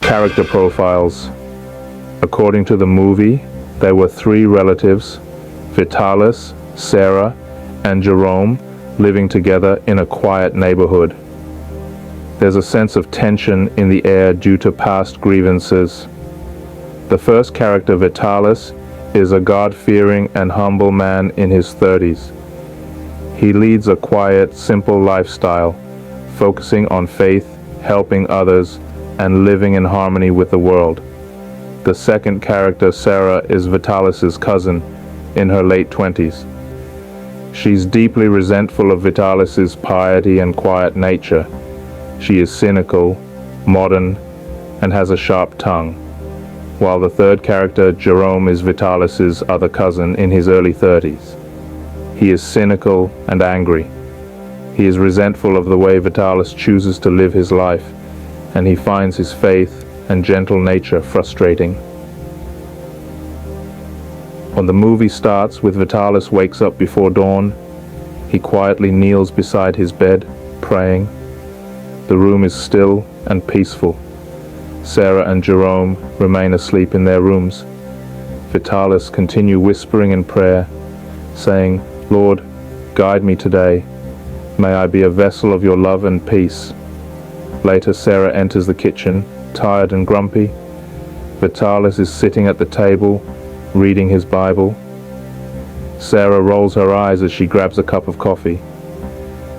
Character profiles. According to the movie, there were three relatives, Vitalis, Sarah, and Jerome, living together in a quiet neighborhood. There's a sense of tension in the air due to past grievances. The first character, Vitalis, is a God-fearing and humble man in his 30s. He leads a quiet, simple lifestyle, focusing on faith, helping others, and living in harmony with the world. The second character, Sarah, is Vitalis's cousin in her late 20s. She's deeply resentful of Vitalis's piety and quiet nature. She is cynical, modern, and has a sharp tongue. While the third character, Jerome, is Vitalis's other cousin in his early 30s. He is cynical and angry. He is resentful of the way Vitalis chooses to live his life, and he finds his faith and gentle nature frustrating. When the movie starts with Vitalis wakes up before dawn, he quietly kneels beside his bed, praying. The room is still and peaceful. Sarah and Jerome remain asleep in their rooms. Vitalis continues whispering in prayer, saying, "Lord, guide me today. May I be a vessel of your love and peace." Later, Sarah enters the kitchen, tired and grumpy. Vitalis is sitting at the table, reading his Bible. Sarah rolls her eyes as she grabs a cup of coffee.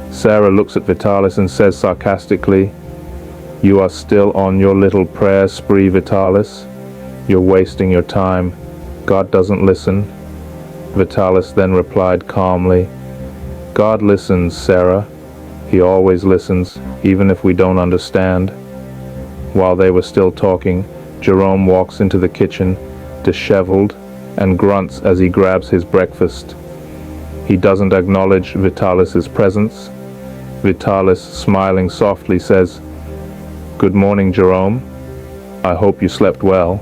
Sarah looks at Vitalis and says sarcastically, "You are still on your little prayer spree, Vitalis. You're wasting your time. God doesn't listen." Vitalis then replied calmly, "God listens, Sarah. He always listens, even if we don't understand." While they were still talking, Jerome walks into the kitchen, disheveled, and grunts as he grabs his breakfast. He doesn't acknowledge Vitalis's presence. Vitalis, smiling softly, says, "Good morning, Jerome. I hope you slept well."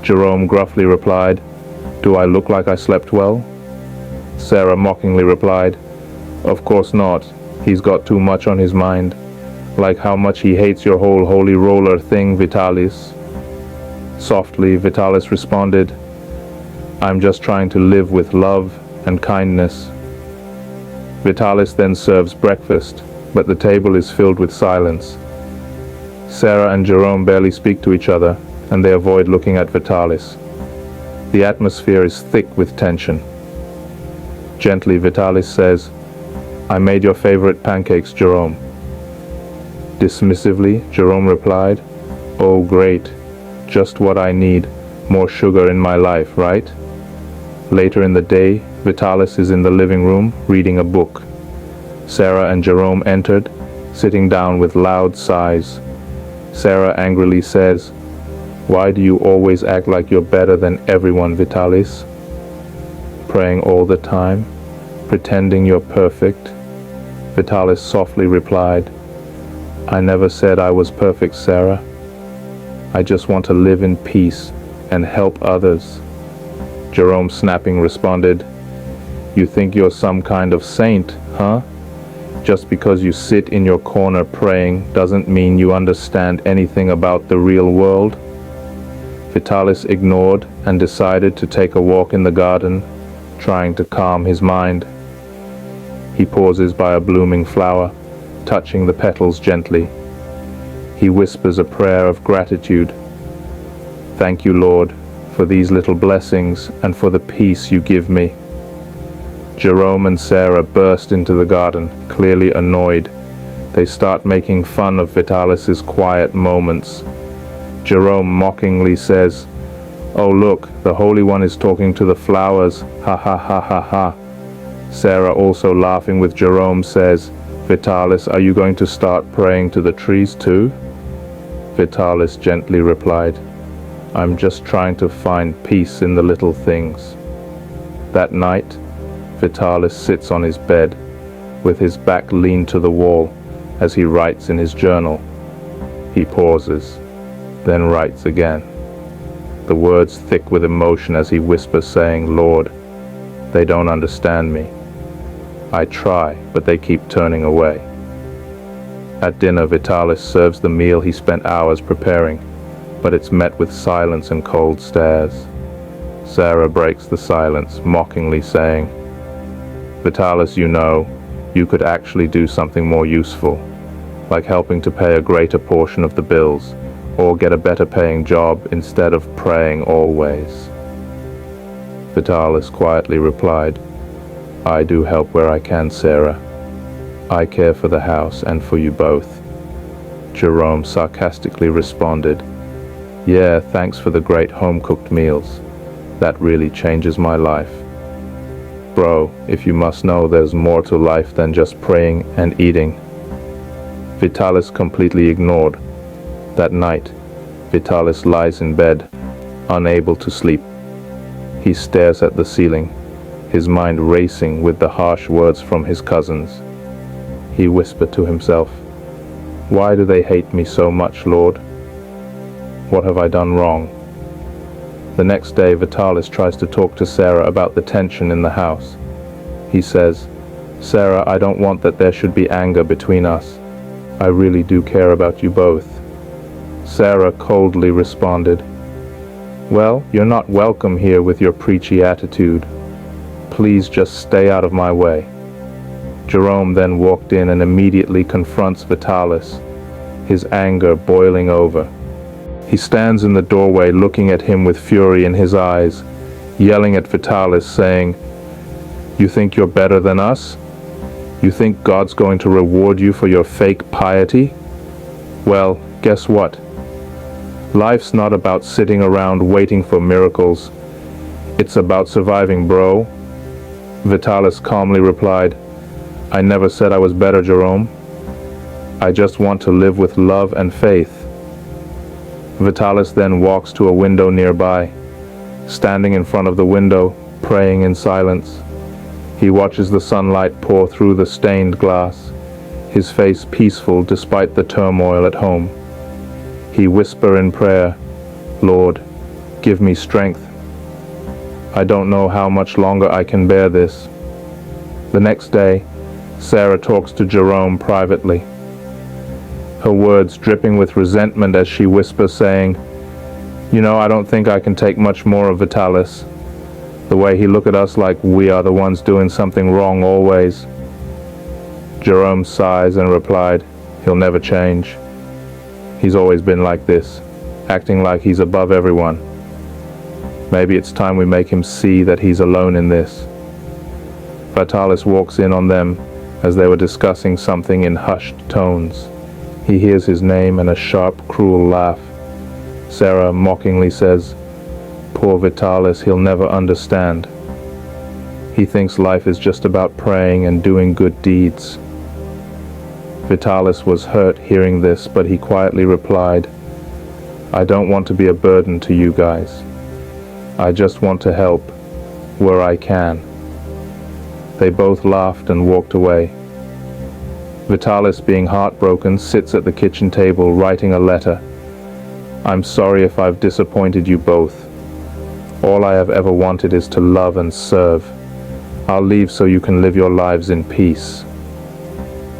Jerome gruffly replied, "Do I look like I slept well?" Sarah mockingly replied, "Of course not. He's got too much on his mind. Like how much he hates your whole holy roller thing, Vitalis." Softly, Vitalis responded, "I'm just trying to live with love and kindness." Vitalis then serves breakfast, but the table is filled with silence. Sarah and Jerome barely speak to each other, and they avoid looking at Vitalis. The atmosphere is thick with tension. Gently, Vitalis says, "I made your favorite pancakes, Jerome." Dismissively, Jerome replied, "Oh, great. Just what I need. More sugar in my life, right?" Later in the day, Vitalis is in the living room reading a book. Sarah and Jerome entered, sitting down with loud sighs. Sarah angrily says, "Why do you always act like you're better than everyone, Vitalis? Praying all the time, pretending you're perfect." Vitalis softly replied, "I never said I was perfect, Sarah. I just want to live in peace and help others." Jerome, snapping, responded, "You think you're some kind of saint, huh? Just because you sit in your corner praying doesn't mean you understand anything about the real world." Vitalis ignored and decided to take a walk in the garden, trying to calm his mind. He pauses by a blooming flower, touching the petals gently. He whispers a prayer of gratitude. "Thank you, Lord, for these little blessings and for the peace you give me." Jerome and Sarah burst into the garden, clearly annoyed. They start making fun of Vitalis's quiet moments. Jerome mockingly says, "Oh look, the Holy One is talking to the flowers, ha ha ha ha ha." Sarah, also laughing with Jerome, says, "Vitalis, are you going to start praying to the trees too?" Vitalis gently replied, "I'm just trying to find peace in the little things." That night, Vitalis sits on his bed, with his back leaned to the wall as he writes in his journal. He pauses, then writes again, the words thick with emotion as he whispers, saying, "Lord, they don't understand me. I try, but they keep turning away." At dinner, Vitalis serves the meal he spent hours preparing, but it's met with silence and cold stares. Sarah breaks the silence, mockingly saying, "Vitalis, you could actually do something more useful, like helping to pay a greater portion of the bills, or get a better paying job instead of praying always." Vitalis quietly replied, "I do help where I can, Sarah. I care for the house and for you both." Jerome sarcastically responded, "Yeah, thanks for the great home-cooked meals. That really changes my life. Bro, if you must know, there's more to life than just praying and eating." Vitalis completely ignored. That night, Vitalis lies in bed, unable to sleep. He stares at the ceiling, his mind racing with the harsh words from his cousins. He whispered to himself, "Why do they hate me so much, Lord? What have I done wrong?" The next day, Vitalis tries to talk to Sarah about the tension in the house. He says, "Sarah, I don't want that there should be anger between us. I really do care about you both." Sarah coldly responded, "Well, you're not welcome here with your preachy attitude. Please just stay out of my way." Jerome then walked in and immediately confronts Vitalis, his anger boiling over. He stands in the doorway looking at him with fury in his eyes, yelling at Vitalis, saying, "You think you're better than us? You think God's going to reward you for your fake piety? Well, guess what? Life's not about sitting around waiting for miracles. It's about surviving, bro." Vitalis calmly replied, "I never said I was better, Jerome. I just want to live with love and faith." Vitalis then walks to a window nearby, standing in front of the window, praying in silence. He watches the sunlight pour through the stained glass, his face peaceful despite the turmoil at home. He whispers in prayer, "Lord, give me strength. I don't know how much longer I can bear this." The next day, Sarah talks to Jerome privately, her words dripping with resentment as she whispers, saying, I don't think I can take much more of Vitalis. The way he look at us like we are the ones doing something wrong always." Jerome sighs and replied, "He'll never change. He's always been like this, acting like he's above everyone. Maybe it's time we make him see that he's alone in this." Vitalis walks in on them as they were discussing something in hushed tones. He hears his name and a sharp, cruel laugh. Sarah mockingly says, "Poor Vitalis, he'll never understand. He thinks life is just about praying and doing good deeds." Vitalis was hurt hearing this, but he quietly replied, "I don't want to be a burden to you guys. I just want to help where I can." They both laughed and walked away. Vitalis, being heartbroken, sits at the kitchen table writing a letter. "I'm sorry if I've disappointed you both. All I have ever wanted is to love and serve. I'll leave so you can live your lives in peace."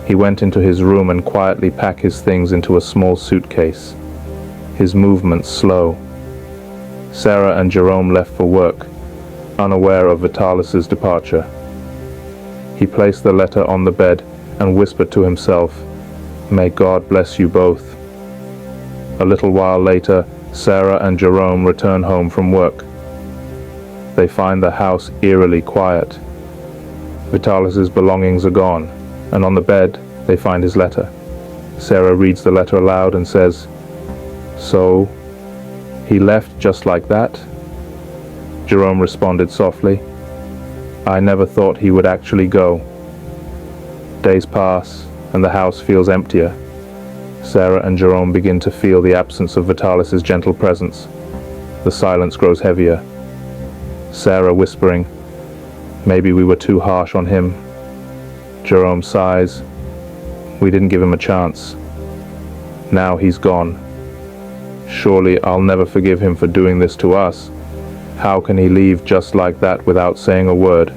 He went into his room and quietly packed his things into a small suitcase, his movements slow. Sarah and Jerome left for work, unaware of Vitalis's departure. He placed the letter on the bed and whispered to himself, "May God bless you both." A little while later, Sarah and Jerome return home from work. They find the house eerily quiet. Vitalis's belongings are gone, and on the bed they find his letter. Sarah reads the letter aloud and says, "So, he left just like that?" Jerome responded softly, "I never thought he would actually go." Days pass, and the house feels emptier. Sarah and Jerome begin to feel the absence of Vitalis's gentle presence. The silence grows heavier. Sarah whispering, "Maybe we were too harsh on him." Jerome sighs, "We didn't give him a chance. Now he's gone. Surely I'll never forgive him for doing this to us. How can he leave just like that without saying a word?"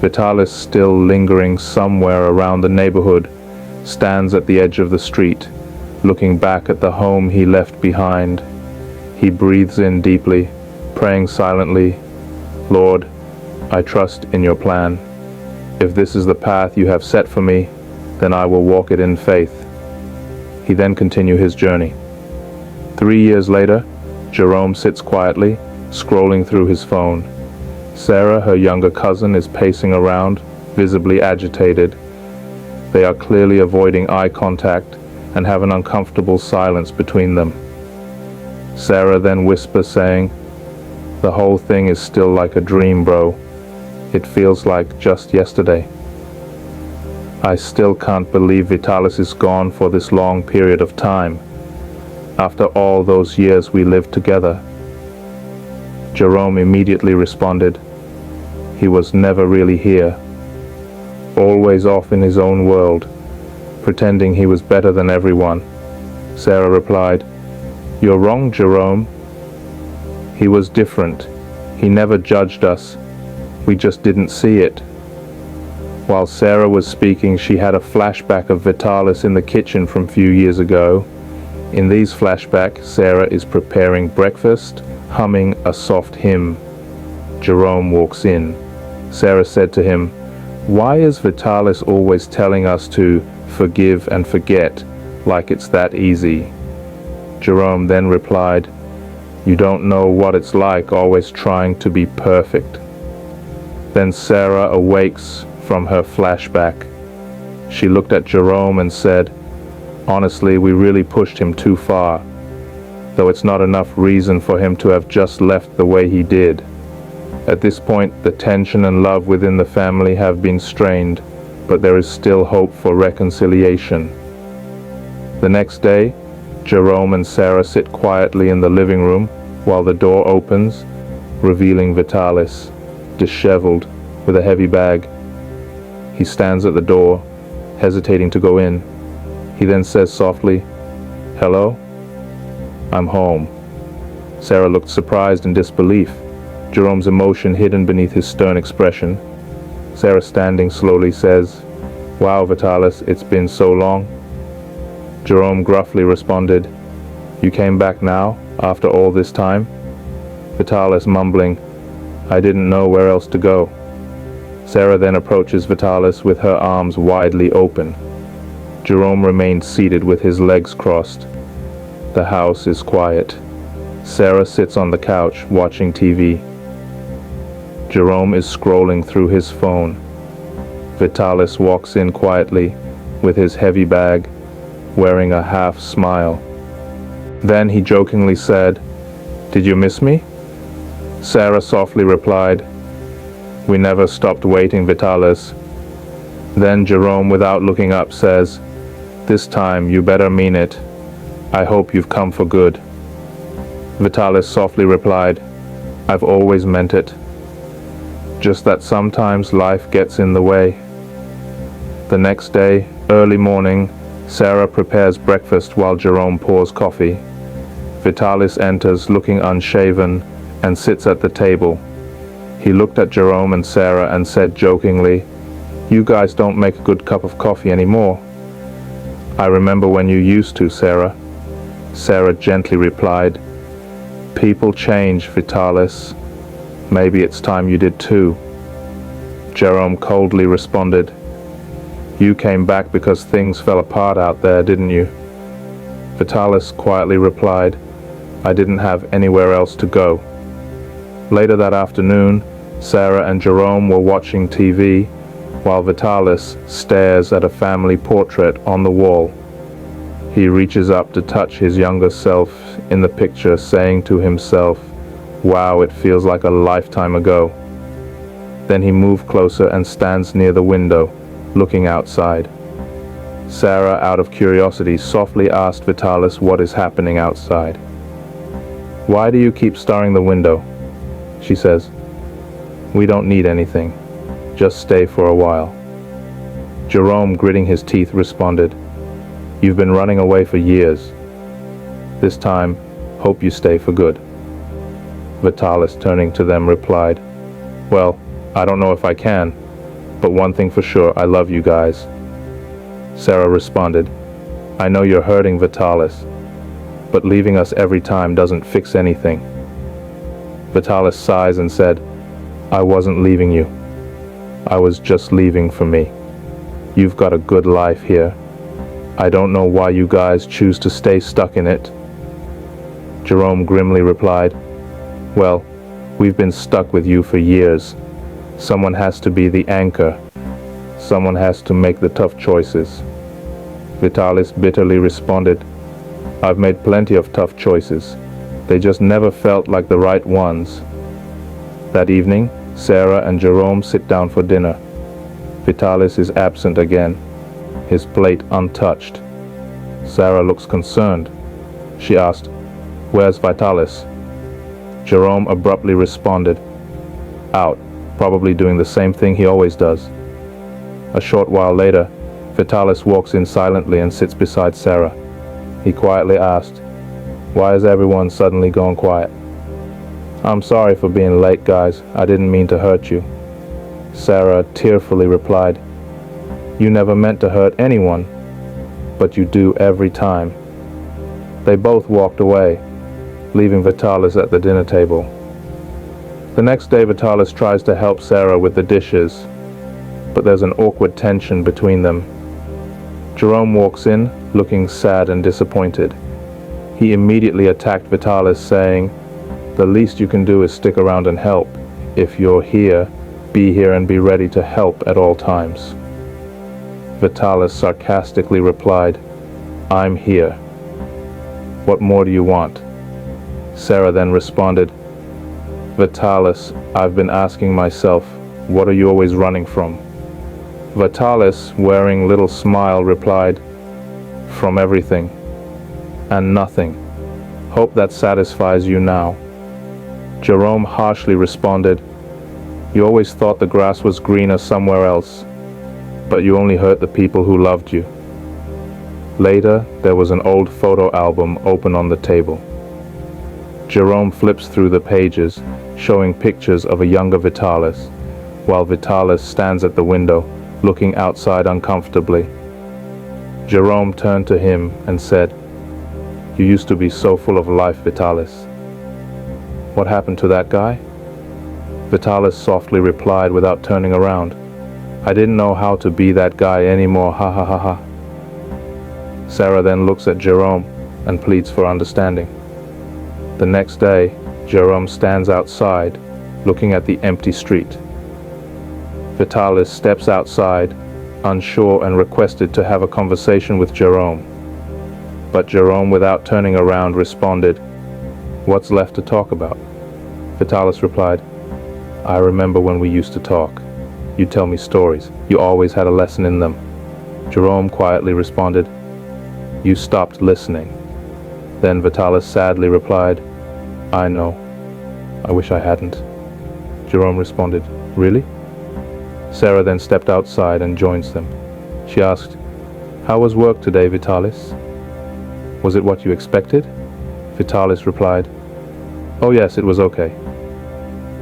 Vitalis, still lingering somewhere around the neighborhood, stands at the edge of the street, looking back at the home he left behind. He breathes in deeply, praying silently, "Lord, I trust in your plan. If this is the path you have set for me, then I will walk it in faith." He then continues his journey. 3 years later, Jerome sits quietly, scrolling through his phone. Sarah, her younger cousin, is pacing around, visibly agitated. They are clearly avoiding eye contact and have an uncomfortable silence between them. Sarah then whispers, saying, "The whole thing is still like a dream, bro. It feels like just yesterday. I still can't believe Vitalis is gone for this long period of time. After all those years we lived together." Jerome immediately responded, "He was never really here. Always off in his own world, pretending he was better than everyone." Sarah replied, "You're wrong, Jerome. He was different. He never judged us. We just didn't see it." While Sarah was speaking, she had a flashback of Vitalis in the kitchen from a few years ago. In these flashbacks, Sarah is preparing breakfast, humming a soft hymn. Jerome walks in. Sarah said to him, "Why is Vitalis always telling us to forgive and forget, like it's that easy?" Jerome then replied, "You don't know what it's like always trying to be perfect." Then Sarah awakes from her flashback. She looked at Jerome and said, "Honestly, we really pushed him too far, though it's not enough reason for him to have just left the way he did. At this point, the tension and love within the family have been strained, but there is still hope for reconciliation." The next day, Jerome and Sarah sit quietly in the living room while the door opens, revealing Vitalis, disheveled, with a heavy bag. He stands at the door, hesitating to go in. He then says softly, "Hello? I'm home." Sarah looked surprised in disbelief, Jerome's emotion hidden beneath his stern expression. Sarah, standing slowly, says, "Wow, Vitalis, it's been so long." Jerome gruffly responded, "You came back now, after all this time?" Vitalis mumbling, "I didn't know where else to go." Sarah then approaches Vitalis with her arms widely open. Jerome remained seated with his legs crossed. The house is quiet. Sarah sits on the couch watching TV. Jerome is scrolling through his phone. Vitalis walks in quietly with his heavy bag, wearing a half smile. Then he jokingly said, "Did you miss me?" Sarah softly replied, "We never stopped waiting, Vitalis." Then Jerome, without looking up, says, "This time you better mean it. I hope you've come for good." Vitalis softly replied, "I've always meant it. Just that sometimes life gets in the way." The next day, early morning, Sarah prepares breakfast while Jerome pours coffee. Vitalis enters looking unshaven and sits at the table. He looked at Jerome and Sarah and said jokingly, "You guys don't make a good cup of coffee anymore." "I remember when you used to, Sarah." Sarah gently replied, "People change, Vitalis. Maybe it's time you did too." Jerome coldly responded, "You came back because things fell apart out there, didn't you?" Vitalis quietly replied, "I didn't have anywhere else to go." Later that afternoon, Sarah and Jerome were watching TV while Vitalis stares at a family portrait on the wall. He reaches up to touch his younger self in the picture, saying to himself, "Wow, it feels like a lifetime ago." Then he moved closer and stands near the window, looking outside. Sarah, out of curiosity, softly asked Vitalis what is happening outside. "Why do you keep starring the window?" she says. "We don't need anything. Just stay for a while." Jerome, gritting his teeth, responded, "You've been running away for years. This time, hope you stay for good." Vitalis, turning to them, replied, "Well, I don't know if I can, but one thing for sure, I love you guys." Sarah responded. I know you're hurting Vitalis, but leaving us every time doesn't fix anything. Vitalis sighs and said, I wasn't leaving you. I was just leaving for me. You've got a good life here. I don't know why you guys choose to stay stuck in it. Jerome grimly replied, well, we've been stuck with you for years. Someone has to be the anchor. Someone has to make the tough choices. Vitalis bitterly responded, I've made plenty of tough choices. They just never felt like the right ones. That evening, Sarah and Jerome sit down for dinner. Vitalis is absent again, his plate untouched. Sarah looks concerned. She asked, Where's Vitalis? Jerome abruptly responded, Out, probably doing the same thing he always does. A short while later, Vitalis walks in silently and sits beside Sarah. He quietly asked, Why has everyone suddenly gone quiet? I'm sorry for being late, guys. I didn't mean to hurt you. Sarah tearfully replied, You never meant to hurt anyone, but you do every time. They both walked away, leaving Vitalis at the dinner table. The next day, Vitalis tries to help Sarah with the dishes, but there's an awkward tension between them. Jerome walks in, looking sad and disappointed. He immediately attacked Vitalis, saying, The least you can do is stick around and help. If you're here, be here and be ready to help at all times. Vitalis sarcastically replied, I'm here. What more do you want? Sarah then responded, Vitalis, I've been asking myself, what are you always running from? Vitalis, wearing little smile, replied, From everything and nothing. Hope that satisfies you now. Jerome harshly responded, You always thought the grass was greener somewhere else, but you only hurt the people who loved you. Later, there was an old photo album open on the table. Jerome flips through the pages, showing pictures of a younger Vitalis, while Vitalis stands at the window, looking outside uncomfortably. Jerome turned to him and said, You used to be so full of life, Vitalis. What happened to that guy? Vitalis softly replied without turning around, I didn't know how to be that guy anymore, ha ha ha ha. Sarah then looks at Jerome and pleads for understanding. The next day, Jerome stands outside, looking at the empty street. Vitalis steps outside, unsure, and requested to have a conversation with Jerome. But Jerome, without turning around, responded, What's left to talk about? Vitalis replied, I remember when we used to talk. You'd tell me stories. You always had a lesson in them. Jerome quietly responded, You stopped listening. Then Vitalis sadly replied, I know. I wish I hadn't. Jerome responded, Really? Sarah then stepped outside and joins them. She asked, How was work today, Vitalis? Was it what you expected? Vitalis replied, Oh yes, it was okay.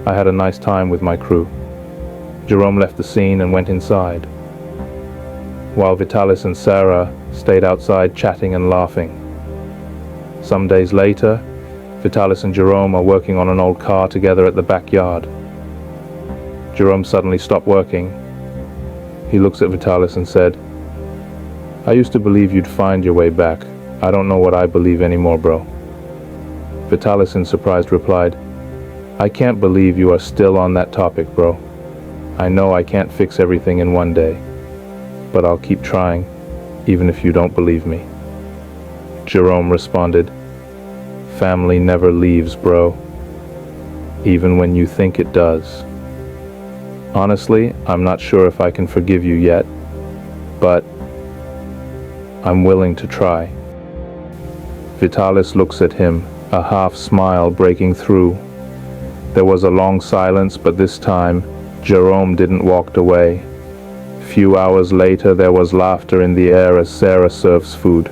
I had a nice time with my crew. Jerome left the scene and went inside, while Vitalis and Sarah stayed outside chatting and laughing. Some days later, Vitalis and Jerome are working on an old car together at the backyard. Jerome suddenly stopped working. He looks at Vitalis and said, I used to believe you'd find your way back. I don't know what I believe anymore, bro. Vitalis in surprise replied, I can't believe you are still on that topic, bro. I know I can't fix everything in one day, but I'll keep trying, even if you don't believe me. Jerome responded, Family never leaves, bro, even when you think it does. Honestly, I'm not sure if I can forgive you yet, but I'm willing to try. Vitalis looks at him, a half smile breaking through. There was a long silence, but this time, Jerome didn't walk away. Few hours later, there was laughter in the air as Sarah serves food.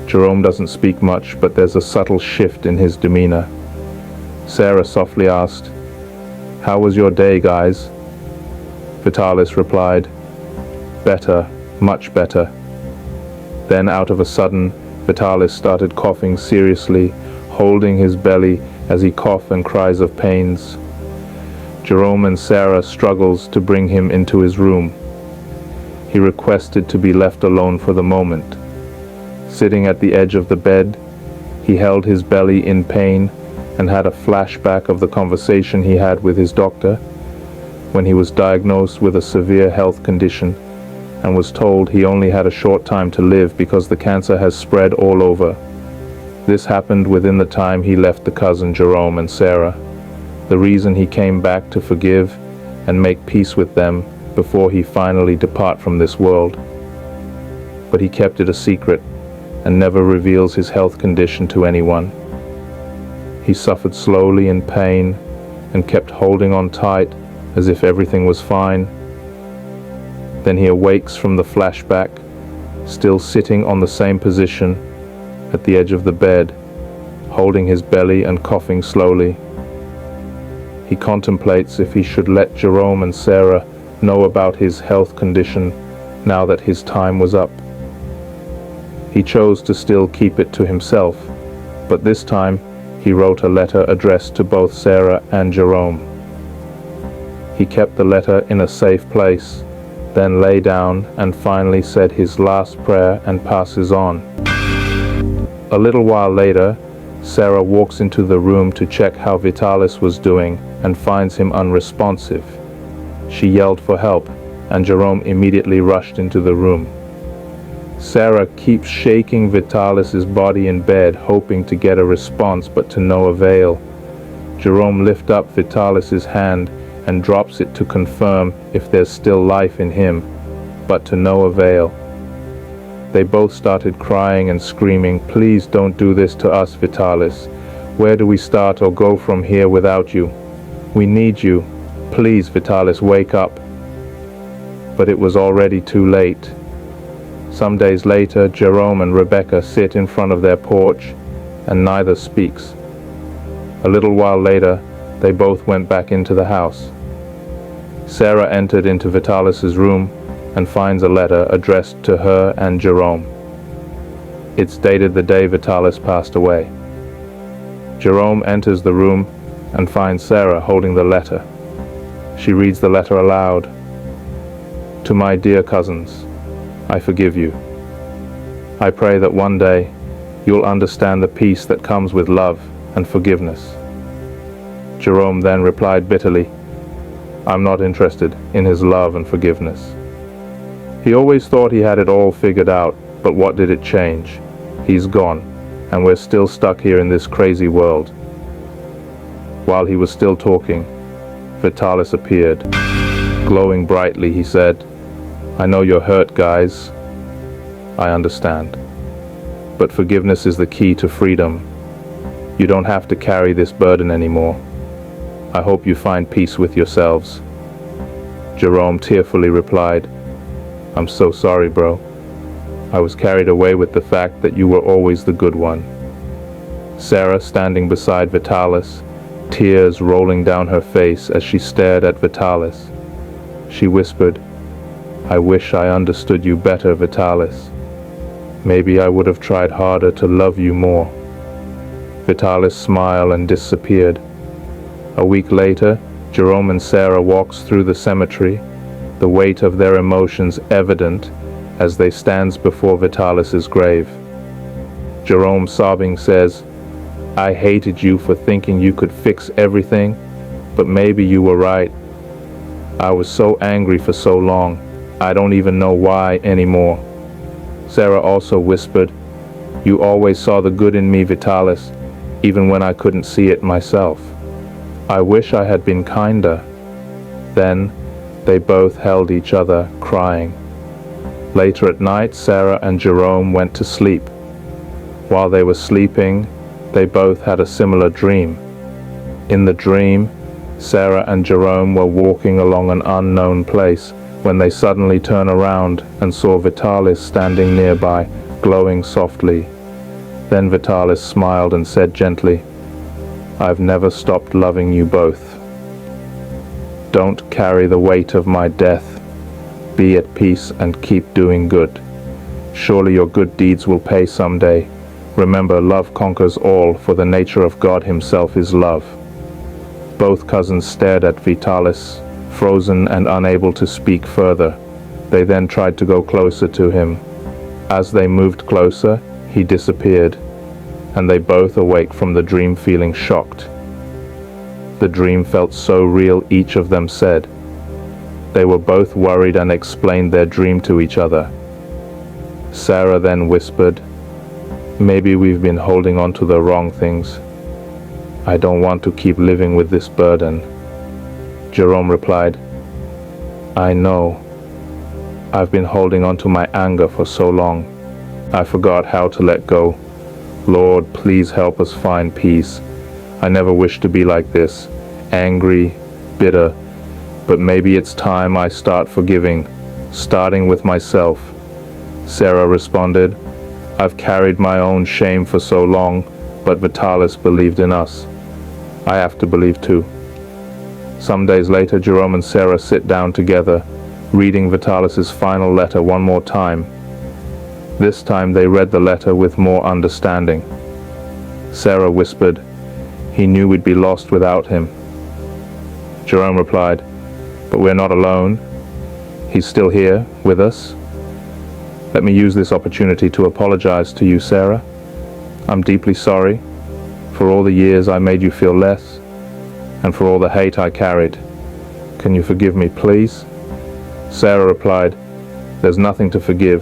Jerome doesn't speak much, but there's a subtle shift in his demeanor. Sarah softly asked, How was your day, guys? Vitalis replied, Better, Much better. Then out of a sudden, Vitalis started coughing seriously, holding his belly as he coughed and cries of pains. Jerome and Sarah struggles to bring him into his room. He requested to be left alone for the moment. Sitting at the edge of the bed, he held his belly in pain and had a flashback of the conversation he had with his doctor when he was diagnosed with a severe health condition and was told he only had a short time to live because the cancer has spread all over. This happened within the time he left the cousin Jerome and Sarah, the reason he came back to forgive and make peace with them before he finally depart from this world. But he kept it a secret and never reveals his health condition to anyone. He suffered slowly in pain and kept holding on tight as if everything was fine. Then he awakes from the flashback, still sitting on the same position at the edge of the bed, holding his belly and coughing slowly. He contemplates if he should let Jerome and Sarah know about his health condition now that his time was up. He chose to still keep it to himself, but this time he wrote a letter addressed to both Sarah and Jerome. He kept the letter in a safe place, then lay down and finally said his last prayer and passes on. A little while later, Sarah walks into the room to check how Vitalis was doing and finds him unresponsive. She yelled for help, and Jerome immediately rushed into the room. Sarah keeps shaking Vitalis's body in bed, hoping to get a response, but to no avail. Jerome lifts up Vitalis's hand and drops it to confirm if there's still life in him, but to no avail. They both started crying and screaming, "Please don't do this to us, Vitalis. Where do we start or go from here without you? We need you. Please, Vitalis, wake up." But it was already too late. Some days later, Jerome and Rebecca sit in front of their porch, and neither speaks. A little while later, they both went back into the house. Sarah entered into Vitalis's room and finds a letter addressed to her and Jerome. It's dated the day Vitalis passed away. Jerome enters the room and finds Sarah holding the letter. She reads the letter aloud. "To my dear cousins, I forgive you. I pray that one day you'll understand the peace that comes with love and forgiveness." Jerome then replied bitterly, "I'm not interested in his love and forgiveness. He always thought he had it all figured out, but what did it change? He's gone, and we're still stuck here in this crazy world." While he was still talking, Vitalis appeared. Glowing brightly, he said, "I know you're hurt, guys. I understand. But forgiveness is the key to freedom. You don't have to carry this burden anymore. I hope you find peace with yourselves." Jerome tearfully replied, "I'm so sorry, bro. I was carried away with the fact that you were always the good one." Sarah, standing beside Vitalis, tears rolling down her face as she stared at Vitalis. She whispered, "I wish I understood you better, Vitalis. Maybe I would have tried harder to love you more." Vitalis smiled and disappeared. A week later, Jerome and Sarah walks through the cemetery, the weight of their emotions evident as they stands before Vitalis's grave. Jerome, sobbing, says, "I hated you for thinking you could fix everything, but maybe you were right. I was so angry for so long, I don't even know why anymore." Sarah also whispered, "You always saw the good in me, Vitalis, even when I couldn't see it myself. I wish I had been kinder." Then they both held each other, crying. Later at night, Sarah and Jerome went to sleep. While they were sleeping, they both had a similar dream. In the dream, Sarah and Jerome were walking along an unknown place when they suddenly turned around and saw Vitalis standing nearby, glowing softly. Then Vitalis smiled and said gently, "I've never stopped loving you both. Don't carry the weight of my death. Be at peace and keep doing good. Surely your good deeds will pay someday. Remember, love conquers all, for the nature of God himself is love. Both cousins stared at Vitalis, frozen and unable to speak further. They then tried to go closer to him. As they moved closer, he disappeared, and they both awake from the dream feeling shocked. The dream felt so real, each of them said. They were both worried and explained their dream to each other. Sarah then whispered, "Maybe we've been holding on to the wrong things. I don't want to keep living with this burden." Jerome replied, "I know. I've been holding on to my anger for so long. I forgot how to let go. Lord, please help us find peace. I never wished to be like this, angry, bitter, but maybe it's time I start forgiving, starting with myself." Sarah responded, "I've carried my own shame for so long, but Vitalis believed in us. I have to believe too." Some days later, Jerome and Sarah sit down together, reading Vitalis's final letter one more time. This time they read the letter with more understanding. Sarah whispered, "He knew we'd be lost without him." Jerome replied, "But we're not alone. He's still here with us. Let me use this opportunity to apologize to you, Sarah. I'm deeply sorry for all the years I made you feel less, and for all the hate I carried. Can you forgive me, please?" Sarah replied, "There's nothing to forgive.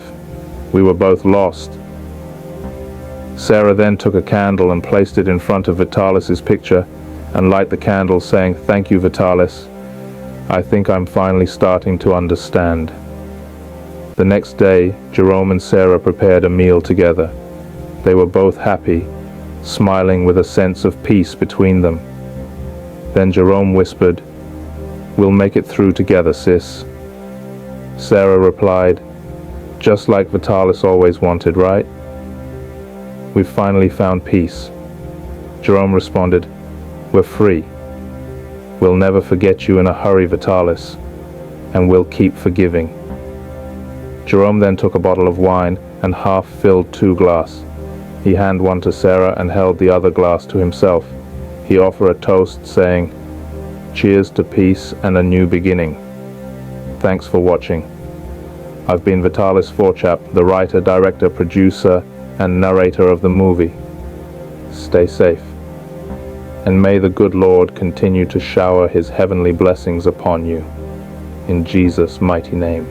We were both lost." Sarah then took a candle and placed it in front of Vitalis's picture and light the candle, saying, "Thank you, Vitalis. I think I'm finally starting to understand." The next day, Jerome and Sarah prepared a meal together. They were both happy, smiling with a sense of peace between them. Then Jerome whispered, "We'll make it through together, sis." Sarah replied, "Just like Vitalis always wanted, right? We've finally found peace." Jerome responded, "We're free. We'll never forget you in a hurry, Vitalis, and we'll keep forgiving." Jerome then took a bottle of wine and half-filled 2 glasses. He handed one to Sarah and held the other glass to himself. He offered a toast, saying, "Cheers to peace and a new beginning." Thanks for watching. I've been Vitalis Forchap, the writer, director, producer, and narrator of the movie. Stay safe, and may the good Lord continue to shower his heavenly blessings upon you. In Jesus' mighty name.